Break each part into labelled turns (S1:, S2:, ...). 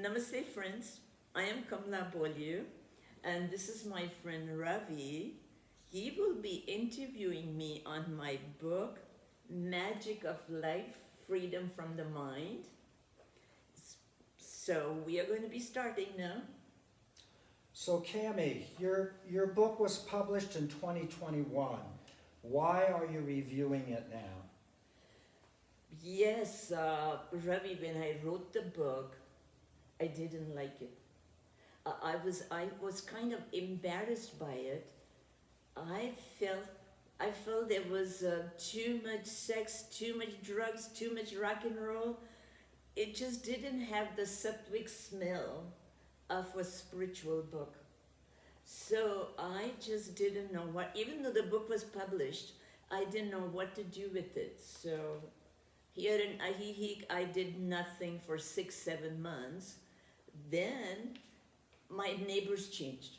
S1: Namaste, friends. I am Kamla Bolyu, and this is my friend Ravi. He will be interviewing me on my book, Magic of Life Freedom from the Mind. So, we are going to be starting now.
S2: So Cami, your book was published in 2021. Why are you reviewing it now?
S1: Yes, Ravi, when I wrote the book, I didn't like it. I was kind of embarrassed by it. I felt I felt there was too much sex, too much drugs, too much rock and roll. It just didn't have the sattvic smell of a spiritual book. So I just didn't know what, even though the book was published, I didn't know what to do with it. So here in Ahihik, I did nothing for 6, 7 months. Then my neighbors changed.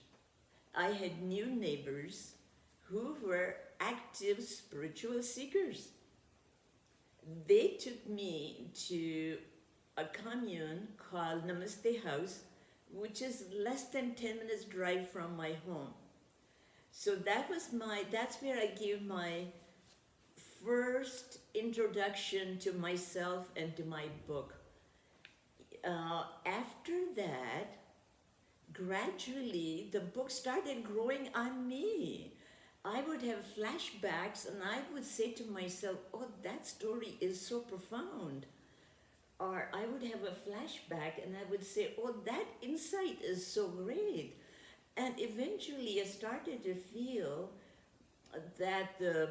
S1: I had new neighbors who were active spiritual seekers. They took me to a commune called Namaste House, which is less than 10 minutes drive from my home. So that's where I gave my first introduction to myself and to my book. After that, gradually the book started growing on me. I would have flashbacks and I would say to myself, oh, that story is so profound. Or I would have a flashback and I would say, oh, that insight is so great. And eventually I started to feel that the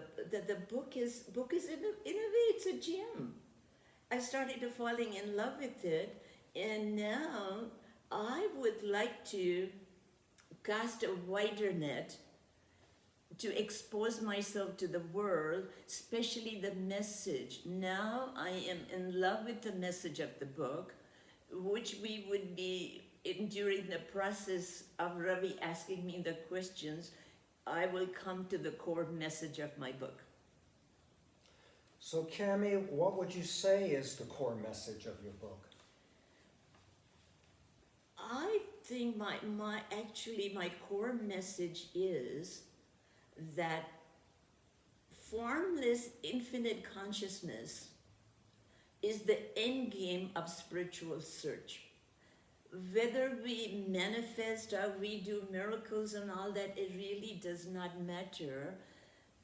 S1: book is in a way it's a gem. I started to falling in love with it, and now I would like to cast a wider net to expose myself to the world, especially the message. Now I am in love with the message of the book, which we would be during the process of Ravi asking me the questions. I will come to the core message of my book.
S2: So Cami, what would you say is the core message of your book?
S1: I think my core message is that formless infinite consciousness is the end game of spiritual search. Whether we manifest or we do miracles and all that, it really does not matter.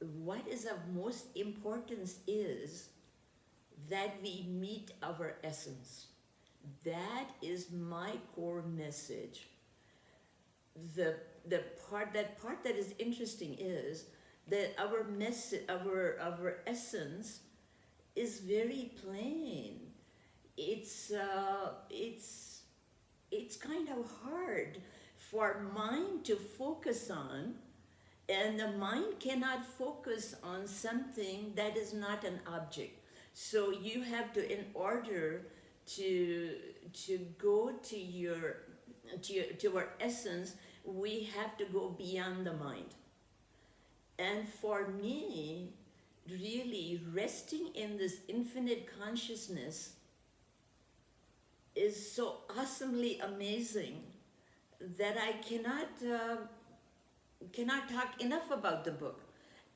S1: What is of most importance is that we meet our essence. That is my core message. The part that is interesting is that our essence is very plain. It's kind of hard for mind to focus on, and the mind cannot focus on something that is not an object. So you have to, in order to go to our essence, we have to go beyond the mind. And for me, really resting in this infinite consciousness is so awesomely amazing that I cannot talk enough about the book.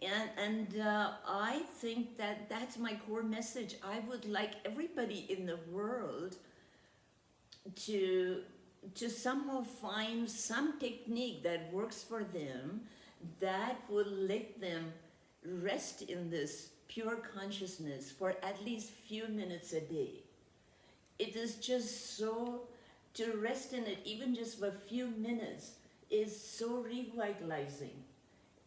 S1: And I think that that's my core message. I would like everybody in the world to somehow find some technique that works for them, that will let them rest in this pure consciousness for at least few minutes a day. It is just so, to rest in it even just for a few minutes is so revitalizing.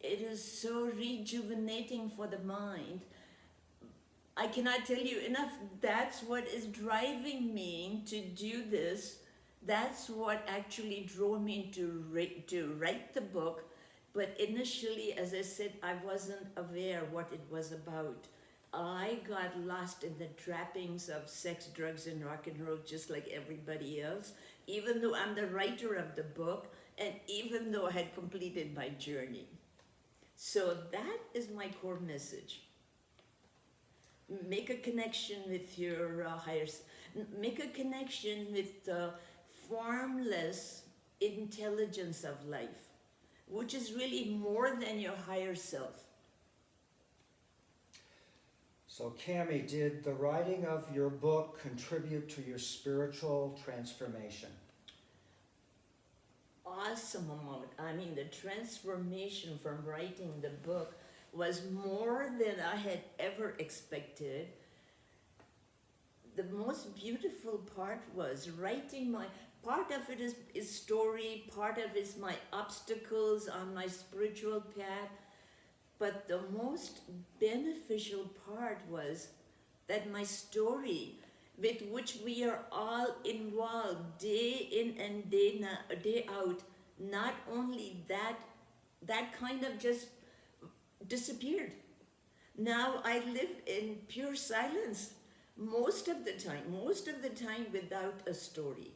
S1: It is so rejuvenating for the mind. I cannot tell you enough. That's what is driving me to do this. That's what actually drove me to write the book. But initially, as I said, I wasn't aware what it was about. I got lost in the trappings of sex, drugs, and rock and roll just like everybody else, even though I'm the writer of the book and even though I had completed my journey. So that is my core message. Make a connection with your higher, make a connection with formless intelligence of life, which is really more than your higher self.
S2: So Cami, did the writing of your book contribute to your spiritual transformation?
S1: Awesome amount. I mean, the transformation from writing the book was more than I had ever expected. The most beautiful part was writing part of it is story, part of it is my obstacles on my spiritual path. But the most beneficial part was that my story, with which we are all involved day in and day out, not only that kind of just disappeared. Now I live in pure silence most of the time without a story.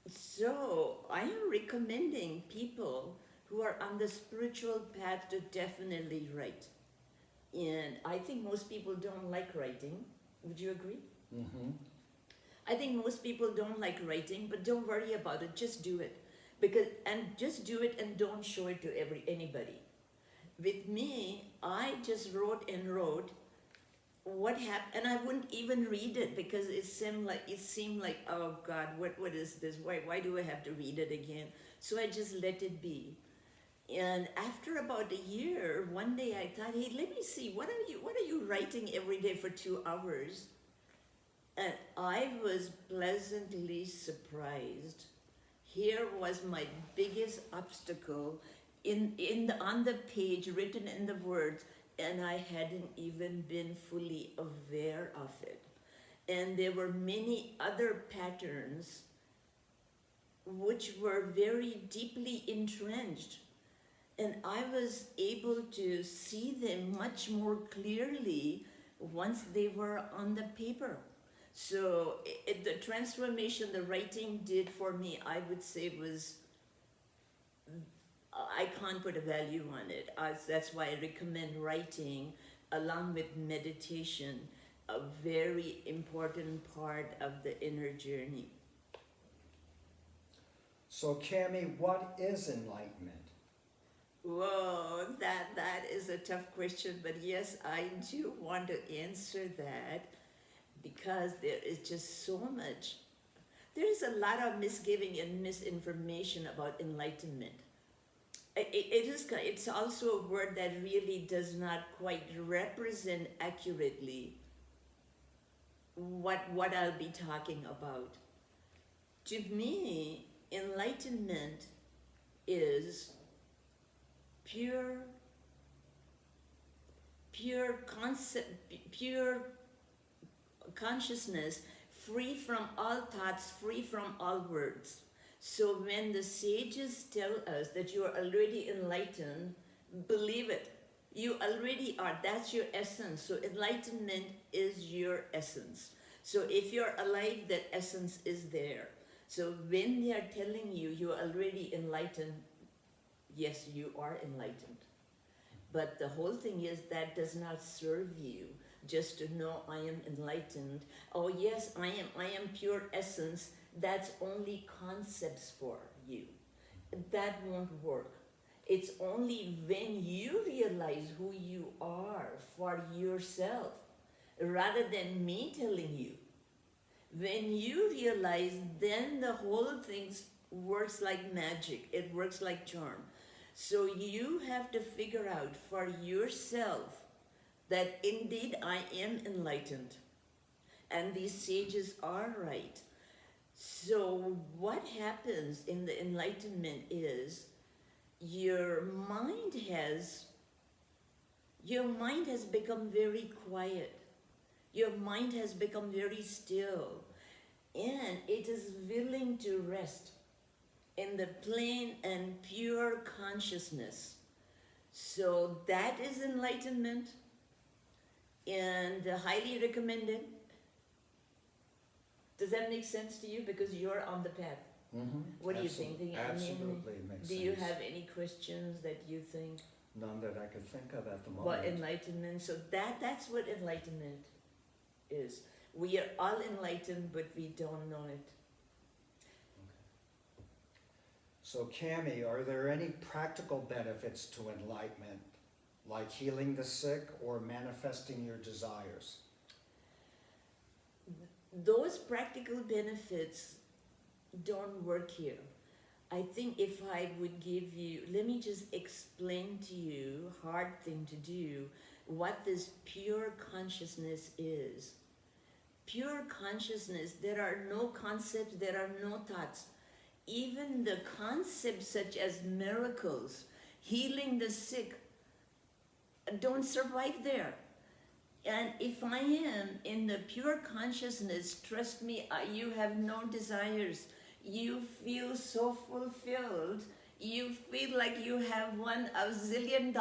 S1: So I am recommending people who are on the spiritual path to definitely write. And I think most people don't like writing. Would you agree?
S2: Mm-hmm.
S1: I think most people don't like writing, but don't worry about it. Just do it, just do it and don't show it to anybody. With me, I just wrote and wrote what happened, and I wouldn't even read it because it seemed like oh God, what is this? Why do I have to read it again? So I just let it be. And after about a year, one day I thought, hey, let me see, what are you writing every day for 2 hours? And I was pleasantly surprised. Here was my biggest obstacle on the page, written in the words, and I hadn't even been fully aware of it. And there were many other patterns which were very deeply entrenched. And I was able to see them much more clearly once they were on the paper. So the transformation the writing did for me, I would say, was, I can't put a value on it. That's why I recommend writing along with meditation, a very important part of the inner journey.
S2: So Cami, what is enlightenment?
S1: Whoa, that is a tough question, but yes, I do want to answer that because there is just so much. There is a lot of misgiving and misinformation about enlightenment. It's also a word that really does not quite represent accurately what I'll be talking about. To me, enlightenment is pure consciousness, free from all thoughts, free from all words. So when the sages tell us that you are already enlightened, believe it. You already are. That's your essence. So enlightenment is your essence. So if you're alive, that essence is there. So when they are telling you you are already enlightened, yes, you are enlightened. But the whole thing is that does not serve you just to know I am enlightened. Oh yes, I am pure essence. That's only concepts for you. That won't work. It's only when you realize who you are for yourself, rather than me telling you. When you realize, then the whole thing works like magic. It works like charm. So you have to figure out for yourself that indeed I am enlightened. And these sages are right. So what happens in the enlightenment is your mind has become very quiet. Your mind has become very still, and it is willing to rest in the plain and pure consciousness. So that is enlightenment, and highly recommended. Does that make sense to you? Because you're on the path.
S2: Mm-hmm.
S1: What do you think?
S2: Absolutely makes sense.
S1: Do you have any questions that you think?
S2: None that I could think of at the moment.
S1: Well, enlightenment. So that's what enlightenment is. We are all enlightened, but we don't know it.
S2: So Cami, are there any practical benefits to enlightenment, like healing the sick or manifesting your desires?
S1: Those practical benefits don't work here. I think if I would give you, let me just explain to you, hard thing to do, what this pure consciousness is. Pure consciousness, there are no concepts, there are no thoughts. Even the concepts such as miracles, healing the sick, don't survive there. And if I am in the pure consciousness, trust me, you have no desires. You feel so fulfilled. You feel like you have won $1 zillion.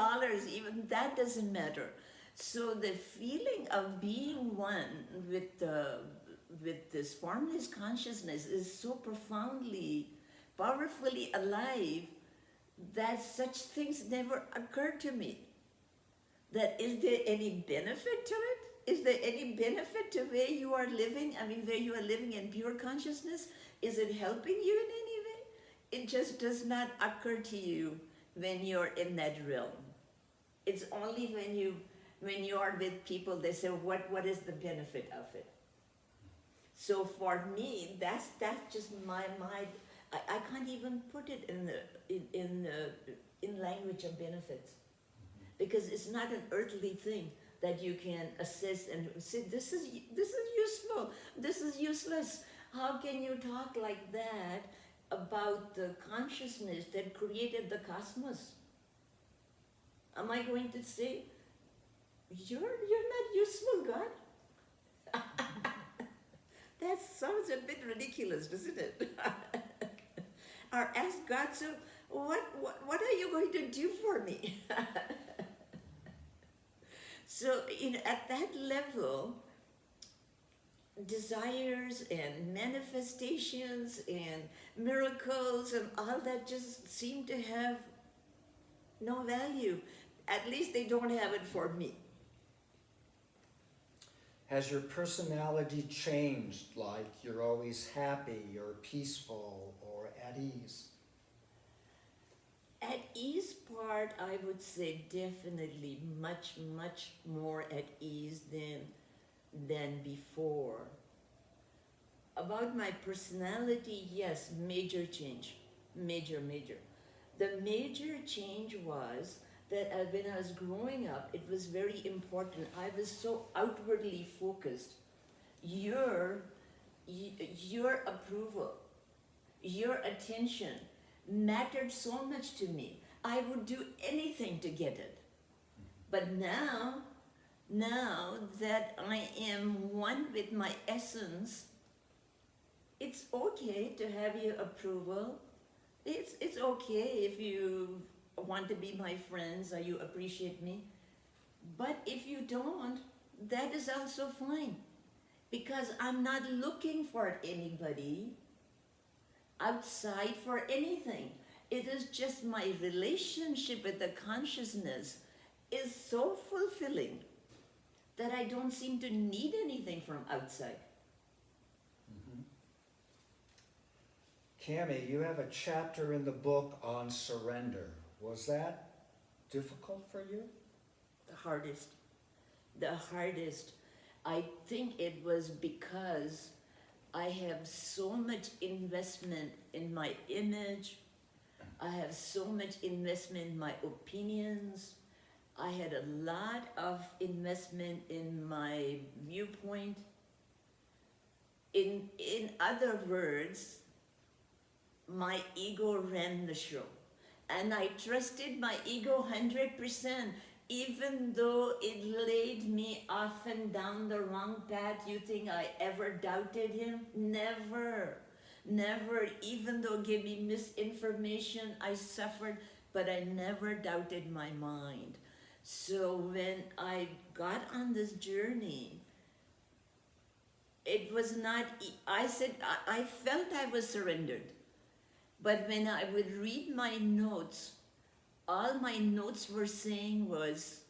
S1: Even that doesn't matter. So the feeling of being one with this formless consciousness is so profoundly, powerfully alive that such things never occur to me. That is there any benefit to it? Is there any benefit to where you are living? I mean, where you are living in pure consciousness? Is it helping you in any way? It just does not occur to you when you're in that realm. It's only when you are with people, they say, what is the benefit of it? So for me, that's just my mind. I can't even put it in language of benefits, because it's not an earthly thing that you can assess and say, this is useful, this is useless. How can you talk like that about the consciousness that created the cosmos? Am I going to say, you're not useful, God? That sounds a bit ridiculous, doesn't it? Or ask God, so what are you going to do for me? So at that level, desires and manifestations and miracles and all that just seem to have no value. At least they don't have it for me.
S2: Has your personality changed, like you're always happy or peaceful or at ease?
S1: At ease part, I would say definitely much, much more at ease than before. About my personality, yes, major change. Major. The major change was that when I was growing up, it was very important. I was so outwardly focused. Your approval, your attention mattered so much to me. I would do anything to get it. But now that I am one with my essence, it's okay to have your approval. It's okay if you want to be my friends or you appreciate me. But if you don't, that is also fine. Because I'm not looking for anybody outside for anything. It is just my relationship with the consciousness is so fulfilling that I don't seem to need anything from outside.
S2: Cami, you have a chapter in the book on surrender. Was that difficult for you?
S1: The hardest. I think it was because I have so much investment in my image. I have so much investment in my opinions. I had a lot of investment in my viewpoint. In other words, my ego ran the show. And I trusted my ego 100%, even though it laid me off and down the wrong path. You think I ever doubted him? Never. Even though it gave me misinformation, I suffered, but I never doubted my mind. So when I got on this journey, it was not, I felt I was surrendered. But when I would read my notes, all my notes were saying was,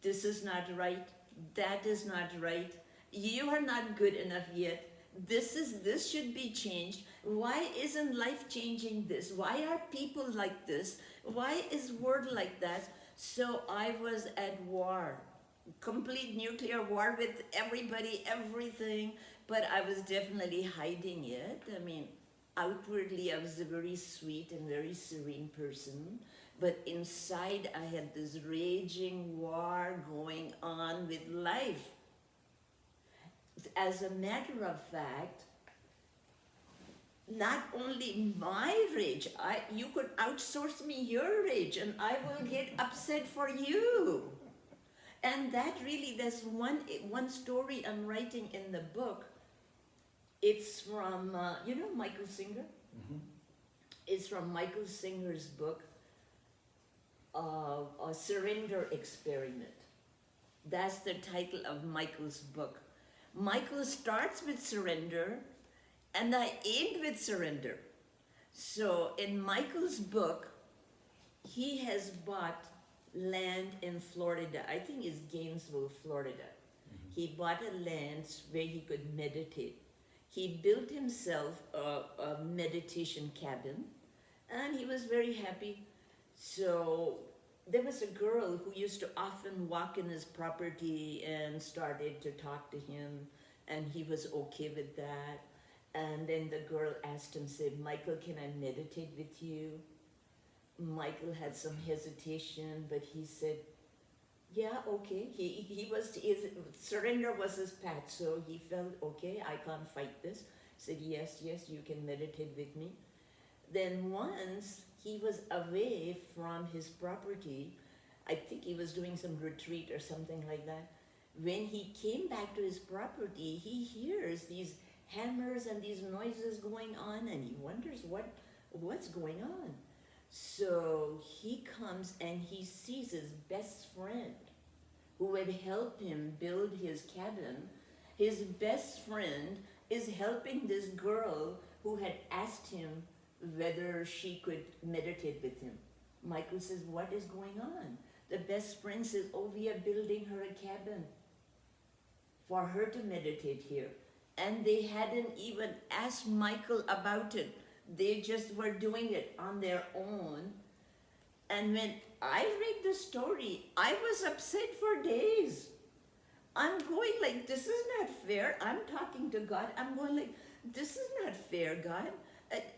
S1: this is not right, that is not right, you are not good enough yet, this should be changed. Why isn't life changing this? Why are people like this? Why is world like that? So I was at war, complete nuclear war with everybody, everything, but I was definitely hiding it. I mean, outwardly I was a very sweet and very serene person, but inside I had this raging war going on with life. As a matter of fact, not only my rage, you could outsource me your rage and I will get upset for you. And that really, there's one story I'm writing in the book. It's from, Michael Singer?
S2: Mhm.
S1: It's from Michael Singer's book, A Surrender Experiment. That's the title of Michael's book. Michael starts with surrender, and I end with surrender. So in Michael's book, he has bought land in Florida. I think it's Gainesville, Florida. He bought a land where he could meditate. He built himself a meditation cabin, and he was very happy. So there was a girl who used to often walk in his property and started to talk to him, and he was okay with that. And then the girl asked him, said, Michael, can I meditate with you? Michael had some hesitation, but he said, yeah, okay. His surrender was his path, so he felt, okay, I can't fight this. Said, yes, you can meditate with me. Then once he was away from his property, I think he was doing some retreat or something like that. When he came back to his property, he hears these hammers and these noises going on, and he wonders what's going on. So he comes and he sees his best friend who had helped him build his cabin. His best friend is helping this girl who had asked him whether she could meditate with him. Michael says, what is going on? The best friend says, oh, we are building her a cabin for her to meditate here. And they hadn't even asked Michael about it. They just were doing it on their own. And when I read the story, I was upset for days. I'm going like, this is not fair. I'm talking to God. I'm going like, this is not fair, God.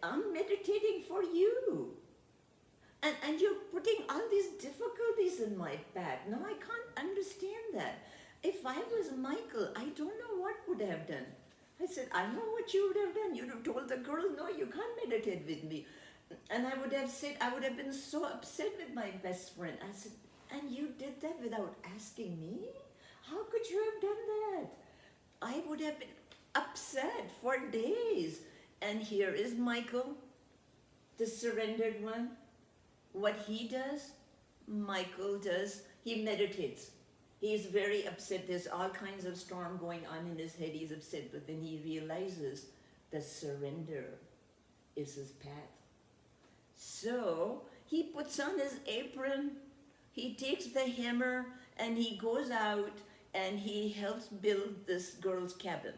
S1: I'm meditating for you. And you're putting all these difficulties in my path. No, I can't understand that. If I was Michael, I don't know what would have done. I said, I know what you would have done. You would have told the girl, no, you can't meditate with me. And I would have said, I would have been so upset with my best friend. I said, and you did that without asking me? How could you have done that? I would have been upset for days. And here is Michael, the surrendered one. What he does, Michael does, he meditates. He is very upset. There's all kinds of storm going on in his head. He's upset, but then he realizes that surrender is his path. So he puts on his apron, he takes the hammer, and he goes out and he helps build this girl's cabin.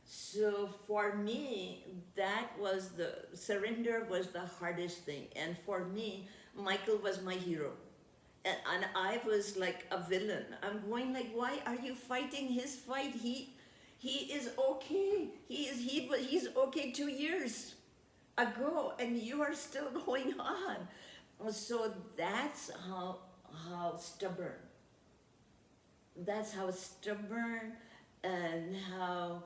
S1: So for me, that was surrender was the hardest thing. And for me, Michael was my hero. And I was like a villain. I'm going like, why are you fighting his fight? He is okay. He's okay 2 years ago, and you are still going on. So that's how stubborn. That's how stubborn and how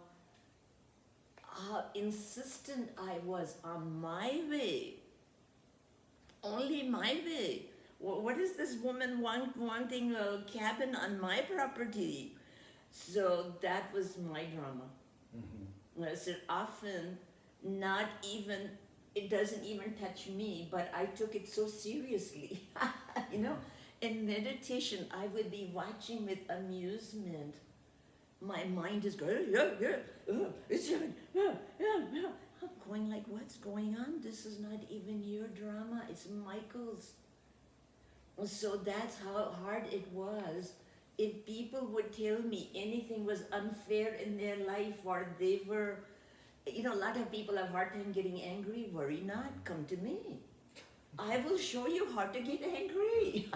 S1: insistent I was on my way. Only my way. What is this woman wanting a cabin on my property? So that was my drama. Mm-hmm. I said often, it doesn't even touch me, but I took it so seriously. In meditation, I would be watching with amusement. My mind is going, it's I'm going like, what's going on? This is not even your drama, it's Michael's. So that's how hard it was. If people would tell me anything was unfair in their life or they were You know, a lot of people have hard time getting angry. Worry not. Come to me. I will show you how to get angry.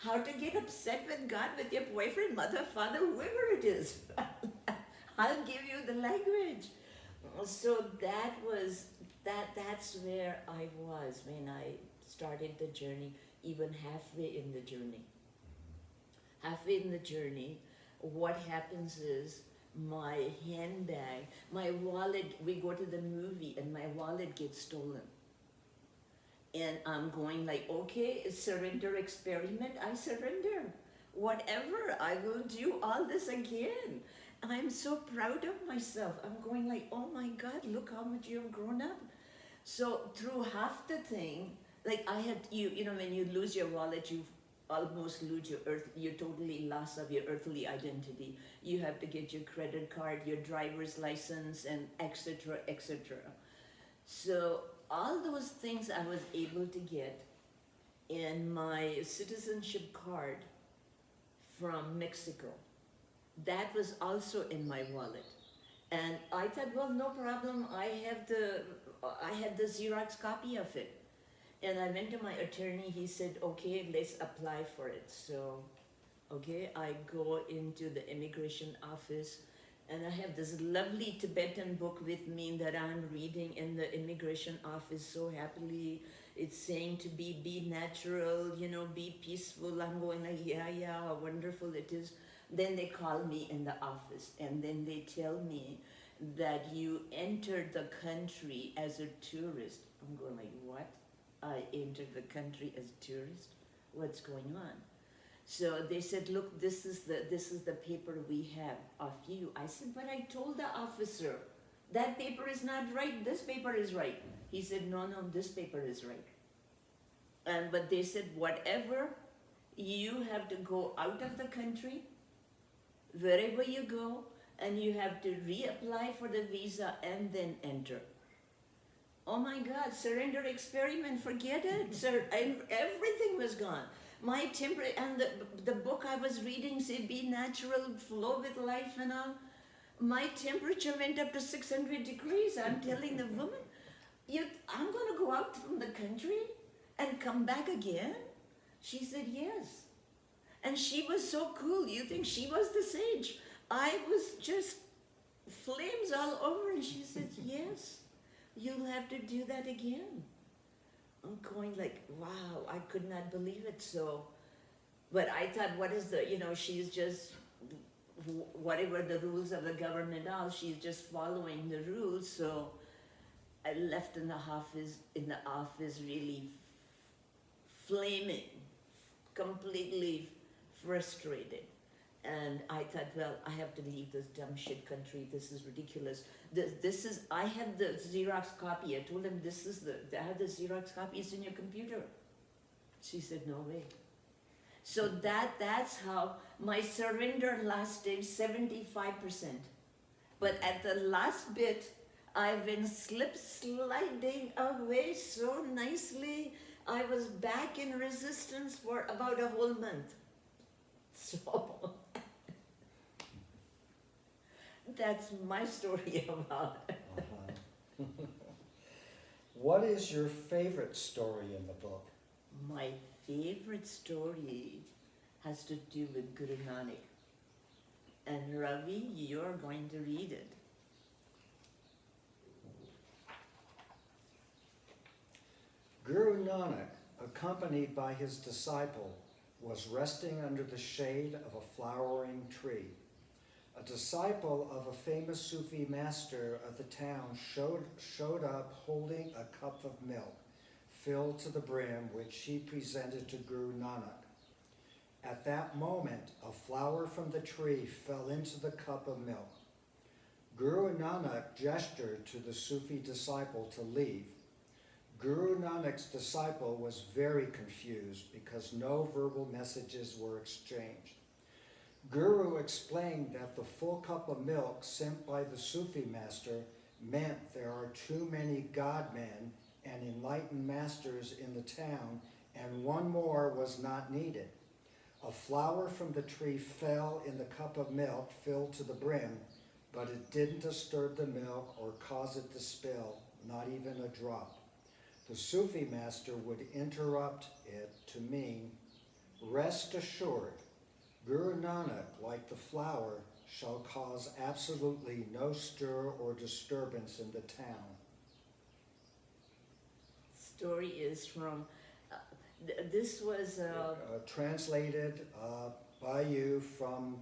S1: How to get upset with God, with your boyfriend, mother, father, whoever it is. I'll give you the language. So that's where I was when I started the journey, even halfway in the journey. Halfway in the journey, what happens is my handbag, my wallet, we go to the movie and my wallet gets stolen. And I'm going like, okay, surrender experiment, I surrender. Whatever, I will do all this again. I'm so proud of myself. I'm going like, oh my God, look how much you have grown up. So through half the thing, like I had, you know, when you lose your wallet, you almost lose your you're totally lost of your earthly identity. You have to get your credit card, your driver's license, and etc., etc. So all those things I was able to get in my citizenship card from Mexico. That was also in my wallet. And I thought, well, no problem. I had the Xerox copy of it. And I went to my attorney. He said, okay, let's apply for it. So, okay, I go into the immigration office and I have this lovely Tibetan book with me that I'm reading in the immigration office so happily. It's saying to be natural, you know, be peaceful. I'm going like, yeah, how wonderful it is. Then they call me in the office and then they tell me that you entered the country as a tourist. I'm going like, what? I entered the country as a tourist? What's going on? So they said, look, this is the paper we have of you. I said, but I told the officer, that paper is not right, this paper is right. He said, no, this paper is right. But they said, whatever, you have to go out of the country, wherever you go, and you have to reapply for the visa and then enter. Oh my God, surrender experiment, forget it. Sir, everything was gone. My temper, and the book I was reading said be natural, flow with life and all. My temperature went up to 600 degrees. I'm telling the woman, I'm going to go out from the country and come back again? She said, yes. And she was so cool. You think she was the sage? I was just flames all over. And she said, yes, you'll have to do that again. I'm going like, wow, I could not believe it. So, but I thought, what is she's just, whatever the rules of the government are, she's just following the rules. So I left in the office really flaming, completely frustrated. And I thought, well, I have to leave this dumb shit country. This is ridiculous. I have the Xerox copy. I told him, I have the Xerox copy. It's in your computer. She said, no way. So that's how my surrender lasted 75%. But at the last bit, I've been sliding away so nicely. I was back in resistance for about a whole month. So that's my story about it.
S2: What is your favorite story in the book?
S1: My favorite story has to do with Guru Nanak. And Ravi, you're going to read it.
S2: Guru Nanak, accompanied by his disciple, was resting under the shade of a flowering tree. A disciple of a famous Sufi master of the town showed up holding a cup of milk filled to the brim, which he presented to Guru Nanak. At that moment, a flower from the tree fell into the cup of milk. Guru Nanak gestured to the Sufi disciple to leave. Guru Nanak's disciple was very confused because no verbal messages were exchanged. Guru explained that the full cup of milk sent by the Sufi master meant there are too many God-men and enlightened masters in the town, and one more was not needed. A flower from the tree fell in the cup of milk filled to the brim, but it didn't disturb the milk or cause it to spill, not even a drop. The Sufi master would interrupt it to mean, rest assured, Guru Nanak, like the flower, shall cause absolutely no stir or disturbance in the town.
S1: Story is from, this was,
S2: Translated by you from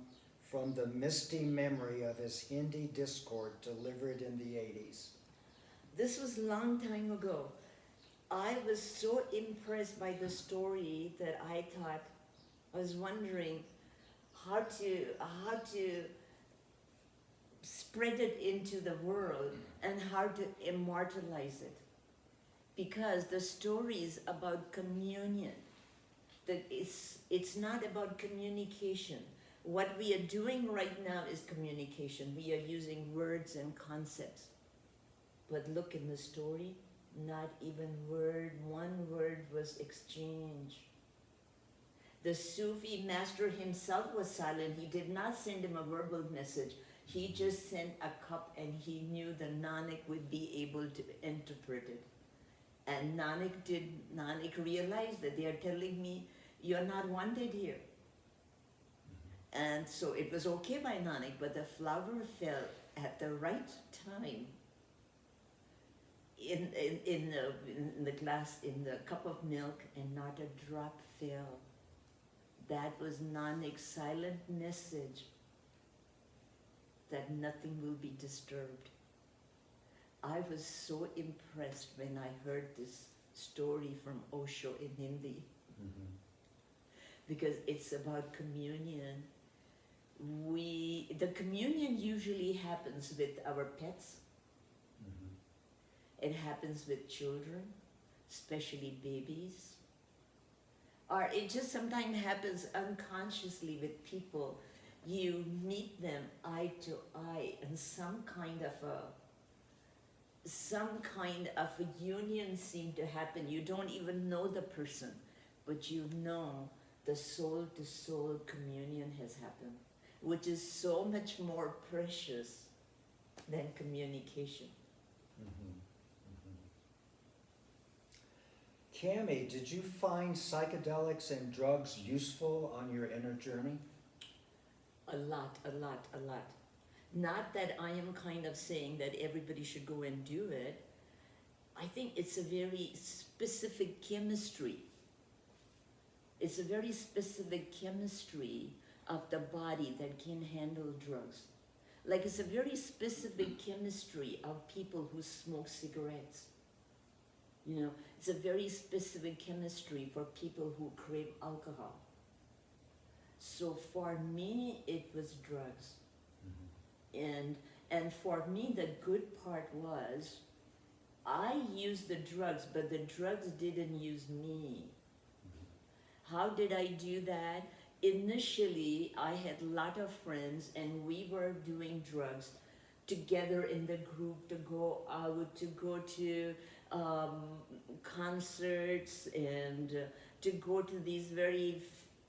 S2: the misty memory of his Hindi discord delivered in the 80s.
S1: this was a long time ago. I was so impressed by the story that I thought, I was wondering how to spread it into the world and how to immortalize it. Because the story is about communion. That it's not about communication. What we are doing right now is communication. We are using words and concepts. But look in the story, not even one word was exchanged. The Sufi master himself was silent. He did not send him a verbal message. He just sent a cup and he knew that Nanak would be able to interpret it. And Nanak realized that they are telling me, you're not wanted here. And so it was okay by Nanak, but the flower fell at the right time in the glass, in the cup of milk, and not a drop fell. That was Nanak's silent message that nothing will be disturbed. I was so impressed when I heard this story from Osho in Hindi, because it's about communion. The communion usually happens with our pets. It happens with children, especially babies. Or it just sometimes happens unconsciously with people. You meet them eye to eye, and some kind of a union seemed to happen. You don't even know the person, but you know the soul-to-soul communion has happened, which is so much more precious than communication.
S2: Cami, did you find psychedelics and drugs useful on your inner journey?
S1: A lot. Not that I am kind of saying that everybody should go and do it. I think it's a very specific chemistry. It's a very specific chemistry of the body that can handle drugs. Like it's a very specific chemistry of people who smoke cigarettes. You know, it's a very specific chemistry for people who crave alcohol. So for me, it was drugs. And for me, the good part was, I used the drugs, but the drugs didn't use me. How did I do that? Initially, I had a lot of friends and we were doing drugs together in the group, to go out, to go to concerts, and to go to these very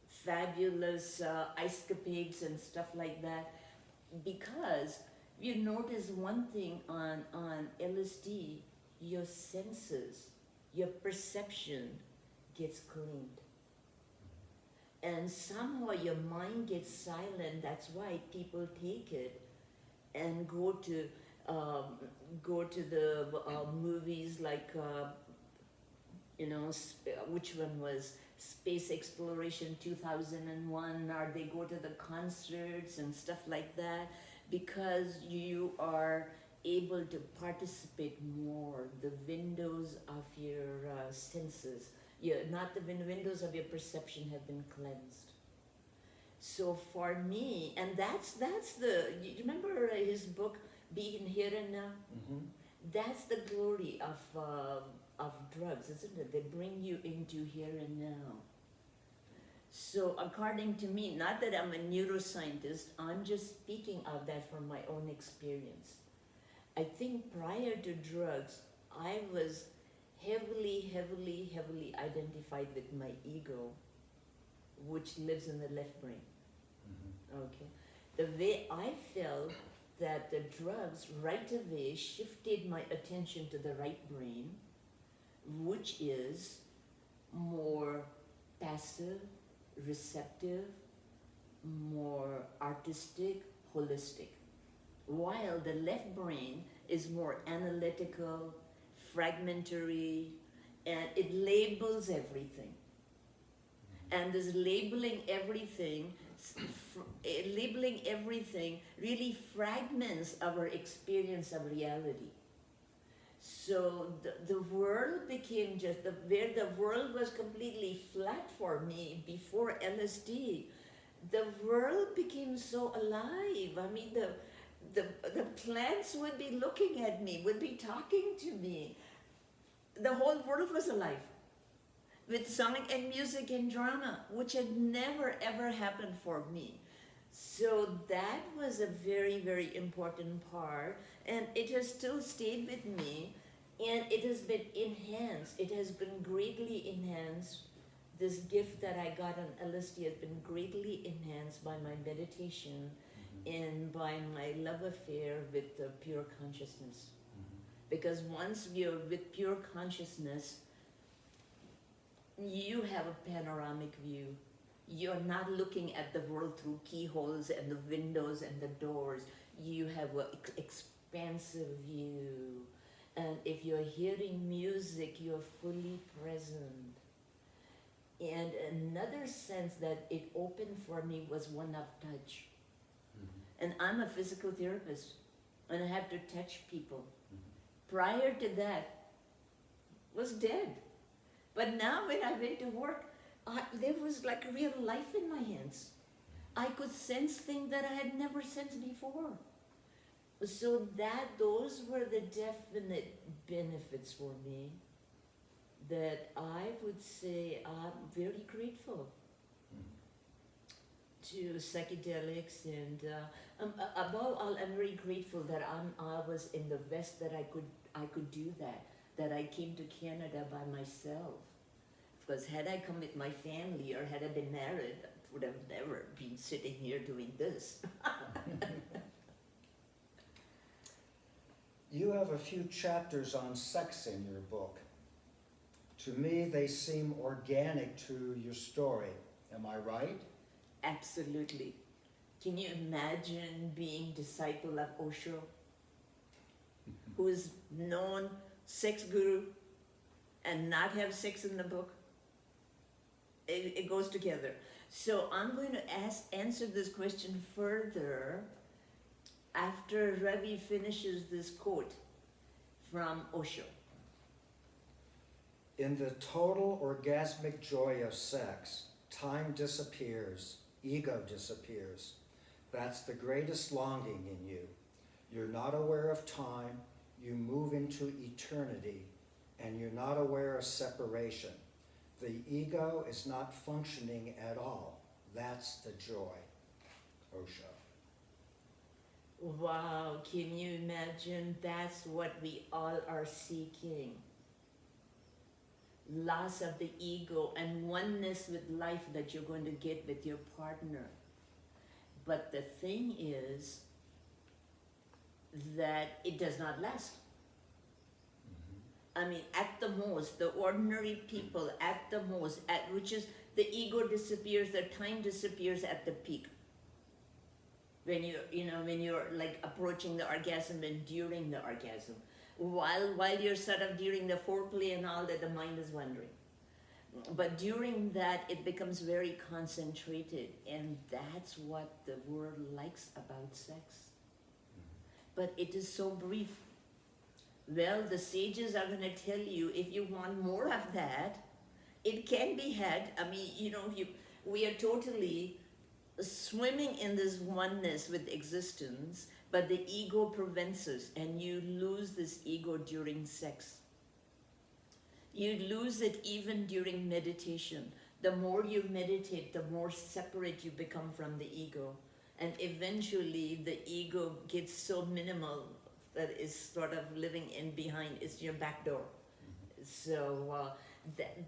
S1: fabulous escapades and stuff like that. Because you notice one thing on LSD, your senses, your perception gets cleaned. And somehow your mind gets silent. That's why people take it and go to the movies like, which one was Space Exploration 2001, or they go to the concerts and stuff like that, because you are able to participate more. The windows of your senses, not the windows of your perception, have been cleansed. So for me, and that's the, you remember his book, Being Here and Now? That's the glory of drugs, isn't it? They bring you into here and now. So according to me, not that I'm a neuroscientist, I'm just speaking of that from my own experience. I think prior to drugs, I was heavily identified with my ego, which lives in the left brain. Okay. The way I felt that the drugs right away shifted my attention to the right brain, which is more passive, receptive, more artistic, holistic. While the left brain is more analytical, fragmentary, and it labels everything. And this labeling everything really fragments our experience of reality. So the world became where the world was completely flat for me before LSD, the world became so alive. I mean, the plants would be looking at me, would be talking to me. The whole world was alive with song and music and drama, which had never ever happened for me. So that was a very, very important part, and it has still stayed with me, and it has been enhanced. It has been greatly enhanced. This gift that I got on LSD has been greatly enhanced by my meditation and by my love affair with the pure consciousness. Because once you're with pure consciousness, you have a panoramic view. You're not looking at the world through keyholes and the windows and the doors. You have an expansive view. And if you're hearing music, you're fully present. And another sense that it opened for me was one of touch. And I'm a physical therapist, and I have to touch people. Prior to that, was dead. But now when I went to work, there was like real life in my hands. I could sense things that I had never sensed before. So those were the definite benefits for me that I would say I'm very grateful to psychedelics, and above all, I'm very grateful that I was in the West, that I could do that I came to Canada by myself. Because had I come with my family or had I been married, I would have never been sitting here doing this.
S2: You have a few chapters on sex in your book. To me, they seem organic to your story. Am I right?
S1: Absolutely. Can you imagine being disciple of Osho, who is known sex guru, and not have sex in the book? It goes together. So I'm going to answer this question further after Ravi finishes this quote from Osho.
S2: In the total orgasmic joy of sex, time disappears, ego disappears. That's the greatest longing in you. You're not aware of time, you move into eternity, and you're not aware of separation. The ego is not functioning at all. That's the joy. Osho.
S1: Wow, can you imagine? That's what we all are seeking. Loss of the ego and oneness with life that you're going to get with your partner. But the thing is that it does not last. I mean, at the most, the ordinary people, at the most, which is the ego disappears, the time disappears at the peak. When you're like approaching the orgasm and during the orgasm. While you're sort of during the foreplay and all that, the mind is wandering. But during that, it becomes very concentrated, and that's what the world likes about sex. But it is so brief. Well, the sages are going to tell you, if you want more of that, it can be had. I mean, we are totally swimming in this oneness with existence, but the ego prevents us, and you lose this ego during sex. You lose it even during meditation. The more you meditate, the more separate you become from the ego. And eventually the ego gets so minimal that is sort of living in behind, it's your back door. So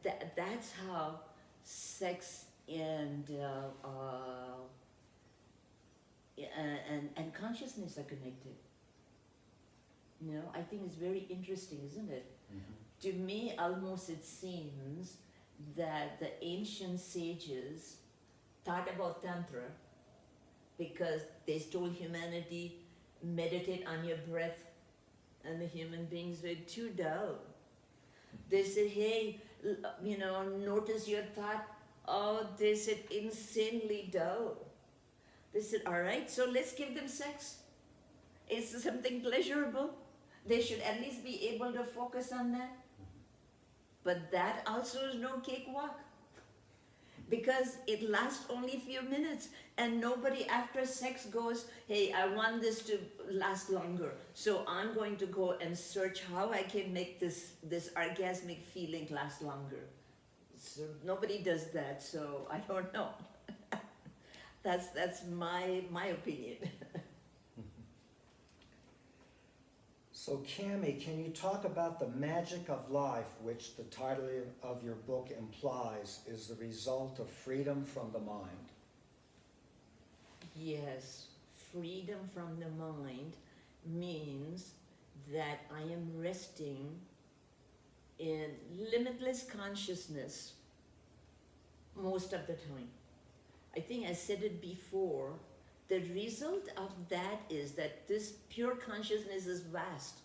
S1: that's how sex and and consciousness are connected. You know, I think it's very interesting, isn't it? To me, almost it seems that the ancient sages thought about Tantra because they told humanity, meditate on your breath, and the human beings were too dull. They said, hey, you know, notice your thought. Oh, they said, insanely dull. They said, all right, so let's give them sex. It's something pleasurable. They should at least be able to focus on that. But that also is no cakewalk, because it lasts only a few minutes, and nobody after sex goes, hey, I want this to last longer, so I'm going to go and search how I can make this orgasmic feeling last longer. So nobody does that, so I don't know. That's my opinion.
S2: So Cami, can you talk about the magic of life, which the title of your book implies is the result of freedom from the mind?
S1: Yes, freedom from the mind means that I am resting in limitless consciousness most of the time. I think I said it before. The result of that is that this pure consciousness is vast.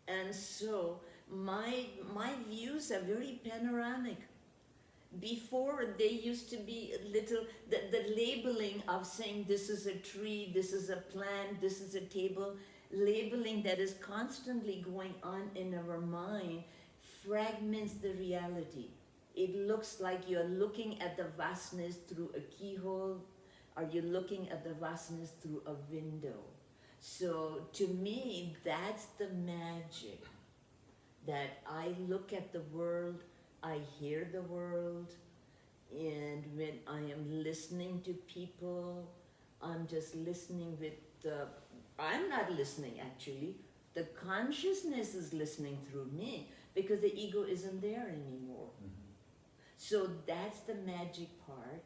S1: And so my views are very panoramic. Before, they used to be a little, the labeling of saying this is a tree, this is a plant, this is a table, labeling that is constantly going on in our mind fragments the reality. It looks like you're looking at the vastness through a keyhole, or you're looking at the vastness through a window. So to me, that's the magic, that I look at the world, I hear the world, and when I am listening to people, I'm just listening with I'm not listening actually, the consciousness is listening through me, because the ego isn't there anymore. So that's the magic part.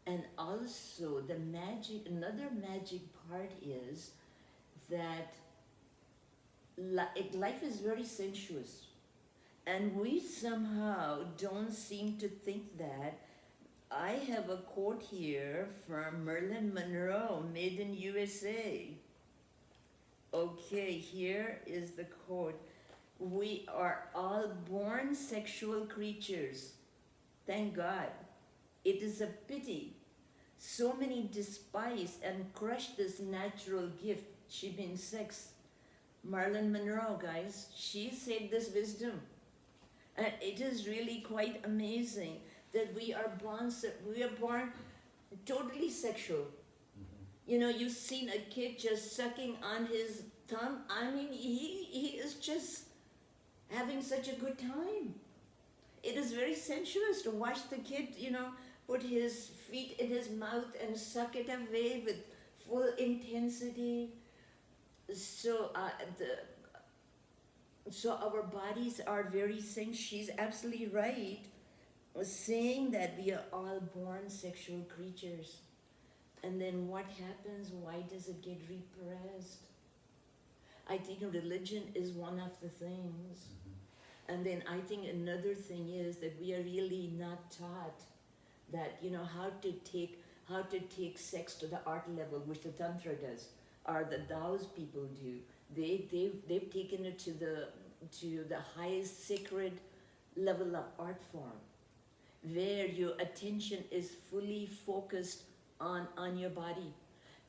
S1: And also the magic, another magic part is that life is very sensuous. And we somehow don't seem to think that. I have a quote here from Marilyn Monroe, made in USA. Okay, here is the quote. We are all born sexual creatures. Thank God. It is a pity so many despise and crush this natural gift, she means sex. Marilyn Monroe, guys, she said this wisdom. And it is really quite amazing that we are born totally sexual. You know, you've seen a kid just sucking on his thumb. I mean, he is just having such a good time. It is very sensuous to watch the kid, you know, put his feet in his mouth and suck it away with full intensity. So so our bodies are very sensual. She's absolutely right, saying that we are all born sexual creatures. And then what happens? Why does it get repressed? I think religion is one of the things. And then I think another thing is that we are really not taught that, you know, how to take sex to the art level, which the Tantra does, or the Taoist people do. They've taken it to the highest sacred level of art form, where your attention is fully focused on your body.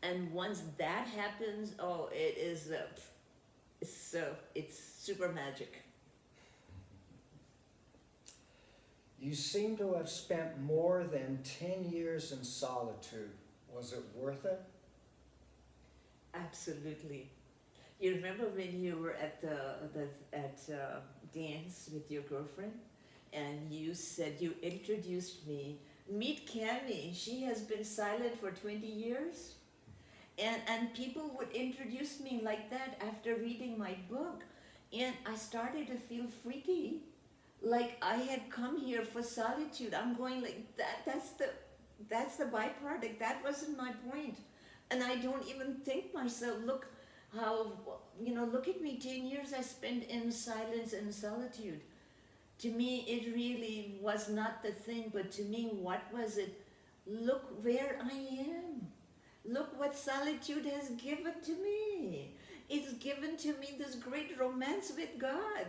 S1: And once that happens, oh, it is it's super magic.
S2: You seem to have spent more than 10 years in solitude. Was it worth it?
S1: Absolutely. You remember when you were at dance with your girlfriend, and you said, you introduced me, meet Cami, she has been silent for 20 years? And people would introduce me like that after reading my book, and I started to feel freaky, like I had come here for solitude. I'm going like that. that's the byproduct. That wasn't my point. And I don't even think myself, look how, look at me, 10 years I spent in silence and solitude. To me, it really was not the thing, but to me, what was it? Look where I am. Look what solitude has given to me. It's given to me this great romance with God.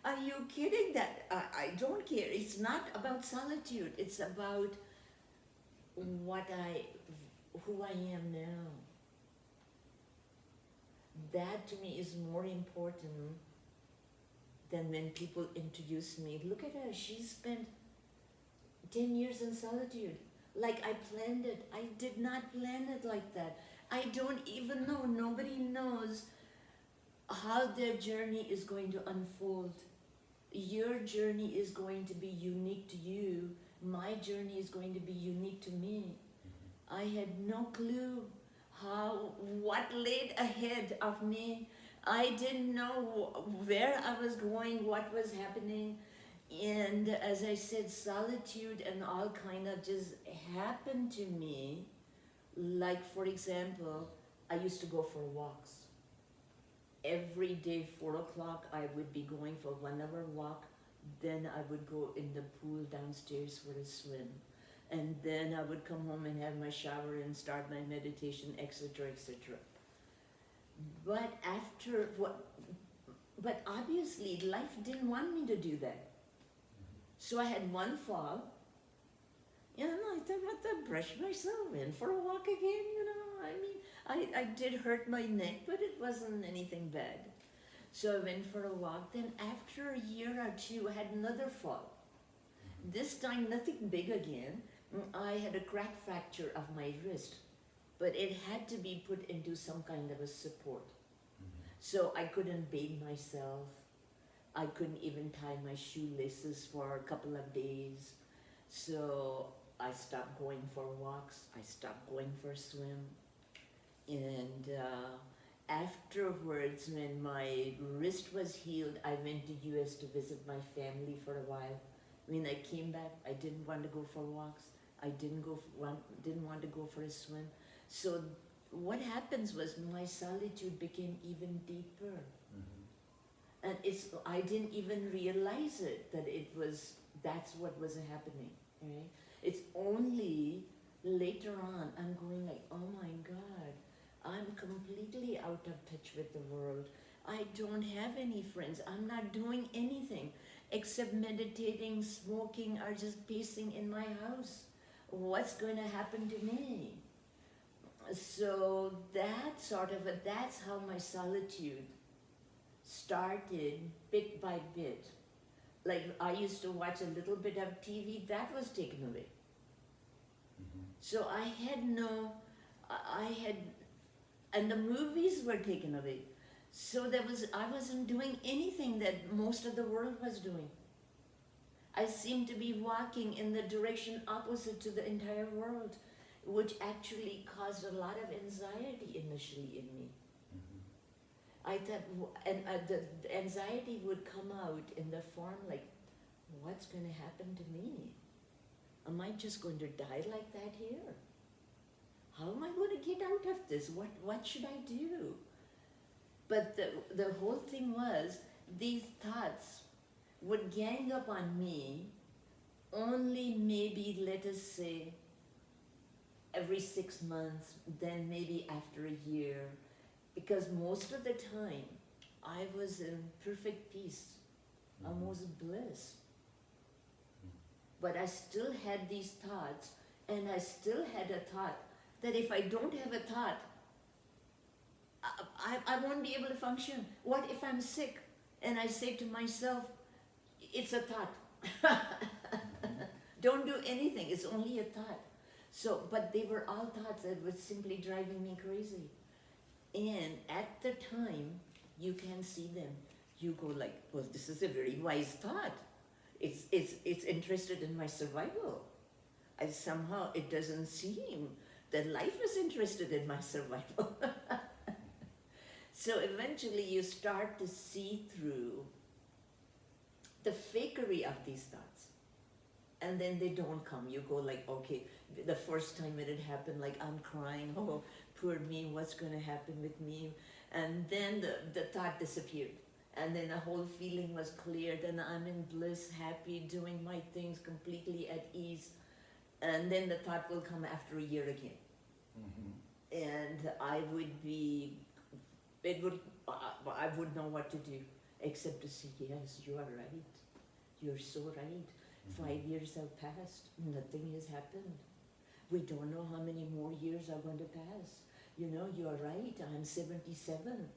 S1: Are you kidding? That I don't care. It's not about solitude. It's about who I am now. That to me is more important than when people introduce me. Look at her. She spent 10 years in solitude. Like I planned it. I did not plan it like that. I don't even know. Nobody knows how their journey is going to unfold. Your journey is going to be unique to you. My journey is going to be unique to me. I had no clue what laid ahead of me. I didn't know where I was going, what was happening. And as I said, solitude and all kind of just happened to me. Like, for example, I used to go for walks. Every day, 4 o'clock, I would be going for 1 hour walk. Then I would go in the pool downstairs for a swim. And then I would come home and have my shower and start my meditation, etc., etc. But but obviously life didn't want me to do that. So I had one fall, I thought, what the brush myself in for a walk again, I did hurt my neck, but it wasn't anything bad. So I went for a walk. Then after a year or two, I had another fall. This time nothing big again. I had a crack fracture of my wrist, but it had to be put into some kind of a support. So I couldn't bathe myself. I couldn't even tie my shoelaces for a couple of days. So I stopped going for walks. I stopped going for a swim. And afterwards, when my wrist was healed, I went to US to visit my family for a while. When I came back, I didn't want to go for walks. I didn't want to go for a swim. So what happens was my solitude became even deeper. And I didn't even realize it, that's what was happening, right? It's only later on I'm going like, oh my God, I'm completely out of touch with the world. I don't have any friends. I'm not doing anything except meditating, smoking, or just pacing in my house. What's going to happen to me? So that's how my solitude started bit by bit. Like I used to watch a little bit of TV, that was taken away. So and the movies were taken away. So I wasn't doing anything that most of the world was doing. I seemed to be walking in the direction opposite to the entire world, which actually caused a lot of anxiety initially in me. I thought, and the anxiety would come out in the form like, what's going to happen to me? Am I just going to die like that here? How am I going to get out of this? What should I do? But the whole thing was, these thoughts would gang up on me only maybe, let us say, every 6 months, then maybe after a year. Because most of the time, I was in perfect peace, almost bliss. But I still had these thoughts, and I still had a thought that if I don't have a thought, I won't be able to function. What if I'm sick? And I say to myself, it's a thought. Don't do anything, it's only a thought. So, but they were all thoughts that were simply driving me crazy. And at the time, you can see them. You go like, well, this is a very wise thought. It's interested in my survival. And somehow it doesn't seem that life is interested in my survival. So eventually you start to see through the fakery of these thoughts. and then they don't come. You go like, okay, the first time when it happened, like I'm crying, oh, poor me, what's going to happen with me? And then the thought disappeared. And then the whole feeling was cleared, and I'm in bliss, happy, doing my things completely at ease. And then the thought will come after a year again.
S2: Mm-hmm.
S1: And I would be, I would know what to do except to say, yes, you are right. You're so right.
S2: Mm-hmm.
S1: 5 years have passed, nothing has happened. We don't know how many more years are going to pass. You know, you're right, I'm 77.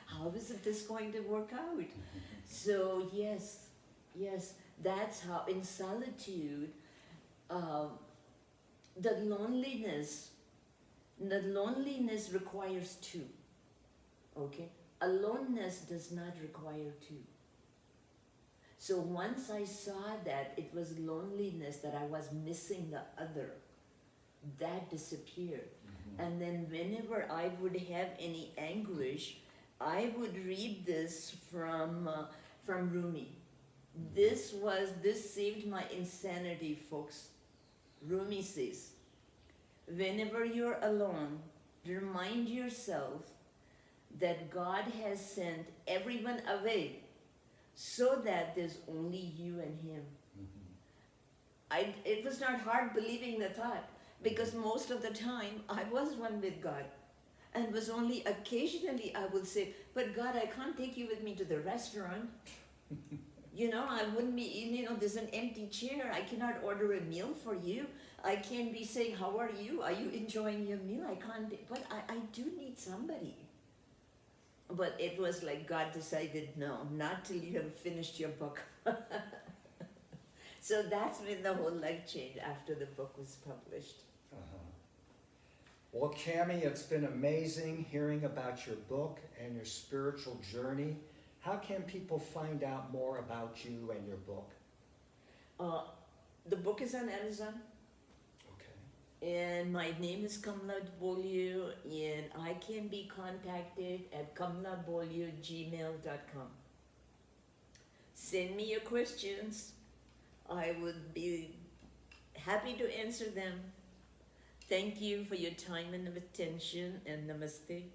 S1: How is this going to work out? So yes, that's how in solitude, the loneliness requires two, okay? Aloneness does not require two. So once I saw that it was loneliness, that I was missing the other, that disappeared.
S2: Mm-hmm.
S1: And then whenever I would have any anguish, I would read this from Rumi. This saved my insanity, folks. Rumi says, whenever you're alone, remind yourself that God has sent everyone away so that there's only you and Him.
S2: Mm-hmm.
S1: It was not hard believing the thought, because most of the time I was one with God. And was only occasionally I would say, but God, I can't take you with me to the restaurant. You know, I wouldn't be, you know, there's an empty chair. I cannot order a meal for you. I can't be saying, how are you? Are you enjoying your meal? I can't, but I do need somebody. But it was like God decided, no, not till you have finished your book. So that's when the whole life changed after the book was published.
S2: Uh-huh. Well, Cami, it's been amazing hearing about your book and your spiritual journey. How can people find out more about you and your book?
S1: The book is on Amazon.
S2: Okay.
S1: And my name is Kamla Bolyu, and I can be contacted at kamlabolyu@gmail.com. Send me your questions. I would be happy to answer them. Thank you for your time and attention, and namaste.